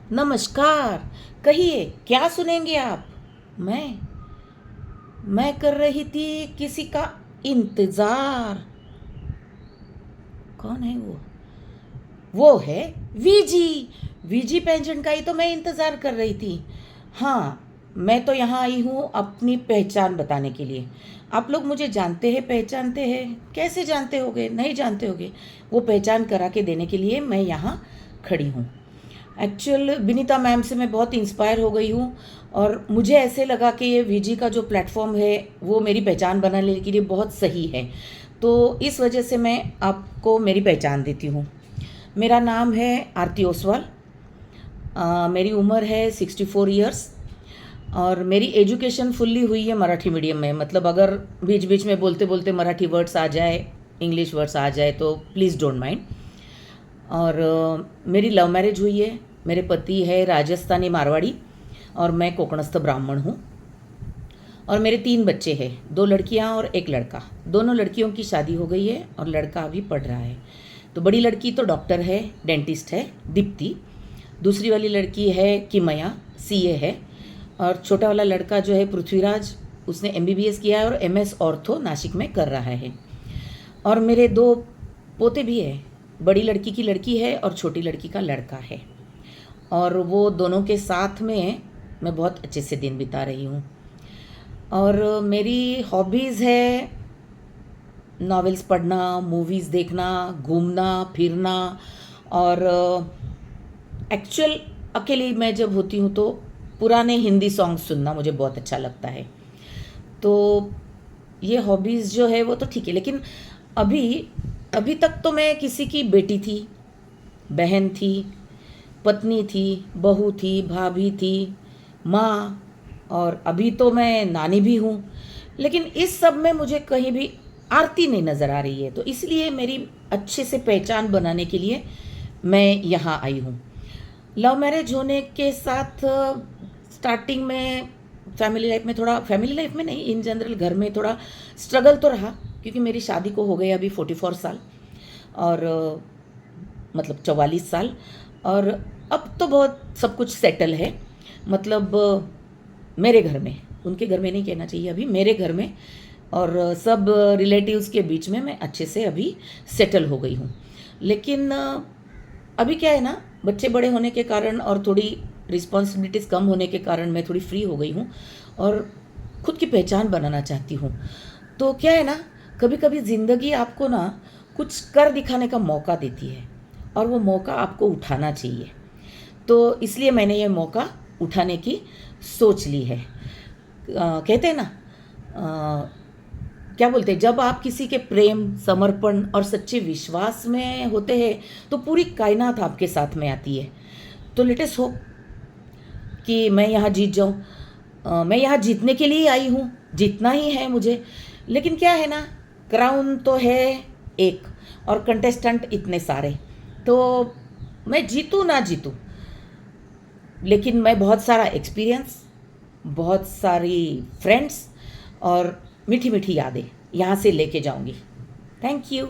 नमस्कार। कहिए क्या सुनेंगे आप। मैं मैं कर रही थी किसी का इंतजार। कौन है वो है वीजी। वीजी पेंशन का ही तो मैं इंतज़ार कर रही थी। हाँ, मैं तो यहाँ आई हूँ अपनी पहचान बताने के लिए। आप लोग मुझे जानते हैं, पहचानते हैं। कैसे जानते होगे, नहीं जानते होगे। वो पहचान करा के देने के लिए मैं यहाँ खड़ी हूँ। एक्चुअल विनीता मैम से मैं बहुत इंस्पायर हो गई हूँ और मुझे ऐसे लगा कि ये वीजी का जो प्लेटफॉर्म है वो मेरी पहचान बनाने के लिए बहुत सही है। तो इस वजह से मैं आपको मेरी पहचान देती हूँ। मेरा नाम है आरती ओसवाल। मेरी उम्र है 64 ईयर्स और मेरी एजुकेशन फुल्ली हुई है मराठी मीडियम में। मतलब अगर बीच बीच में बोलते बोलते मराठी वर्ड्स आ जाए, इंग्लिश वर्ड्स आ जाए तो प्लीज़ डोंट माइंड। और मेरी लव मैरिज हुई है। मेरे पति है राजस्थानी मारवाड़ी और मैं कोकणस्थ ब्राह्मण हूँ। और मेरे 3 बच्चे हैं, 2 लड़कियाँ और 1 लड़का। दोनों लड़कियों की शादी हो गई है और लड़का अभी पढ़ रहा है। तो बड़ी लड़की तो डॉक्टर है, डेंटिस्ट है, दीप्ति। दूसरी वाली लड़की है किमया, सीए है। और छोटा वाला लड़का जो है पृथ्वीराज, उसने एमबीबीएस किया है और एमएस ऑर्थो नासिक में कर रहा है। और मेरे 2 पोते भी हैं। बड़ी लड़की की लड़की है और छोटी लड़की का लड़का है। और वो दोनों के साथ में मैं बहुत अच्छे से दिन बिता रही हूँ। और मेरी हॉबीज़ है नॉवेल्स पढ़ना, मूवीज़ देखना, घूमना फिरना। और एक्चुअल अकेली मैं जब होती हूँ तो पुराने हिंदी सॉन्ग सुनना मुझे बहुत अच्छा लगता है। तो ये हॉबीज़ जो है वो तो ठीक है, लेकिन अभी अभी तक तो मैं किसी की बेटी थी, बहन थी, पत्नी थी, बहू थी, भाभी थी, माँ, और अभी तो मैं नानी भी हूँ। लेकिन इस सब में मुझे कहीं भी आरती नहीं नज़र आ रही है। तो इसलिए मेरी अच्छे से पहचान बनाने के लिए मैं यहाँ आई हूँ। लव मैरिज होने के साथ स्टार्टिंग में फैमिली लाइफ में नहीं, इन जनरल घर में थोड़ा स्ट्रगल तो रहा, क्योंकि मेरी शादी को हो गए अभी 44 साल और मतलब 44 साल। और अब तो बहुत सब कुछ सेटल है। मतलब मेरे घर में, उनके घर में नहीं कहना चाहिए, अभी मेरे घर में और सब रिलेटिव्स के बीच में मैं अच्छे से अभी सेटल हो गई हूँ। लेकिन अभी क्या है ना, बच्चे बड़े होने के कारण और थोड़ी रिस्पॉन्सिबिलिटीज़ कम होने के कारण मैं थोड़ी फ्री हो गई हूँ और खुद की पहचान बनाना चाहती हूँ। तो क्या है ना, कभी कभी ज़िंदगी आपको ना कुछ कर दिखाने का मौका देती है और वो मौका आपको उठाना चाहिए। तो इसलिए मैंने ये मौका उठाने की सोच ली है। कहते हैं ना, क्या बोलते हैं, जब आप किसी के प्रेम, समर्पण और सच्चे विश्वास में होते हैं तो पूरी कायनात आपके साथ में आती है। तो लेट अस होप कि मैं यहाँ जीत जाऊँ। मैं यहाँ जीतने के लिए आई हूँ, जीतना ही है मुझे। लेकिन क्या है ना, क्राउन तो है एक और कंटेस्टेंट इतने सारे। तो मैं जीतूँ ना जीतूँ, लेकिन मैं बहुत सारा एक्सपीरियंस, बहुत सारी फ्रेंड्स और मीठी मीठी यादें यहाँ से लेके जाऊँगी। Thank you.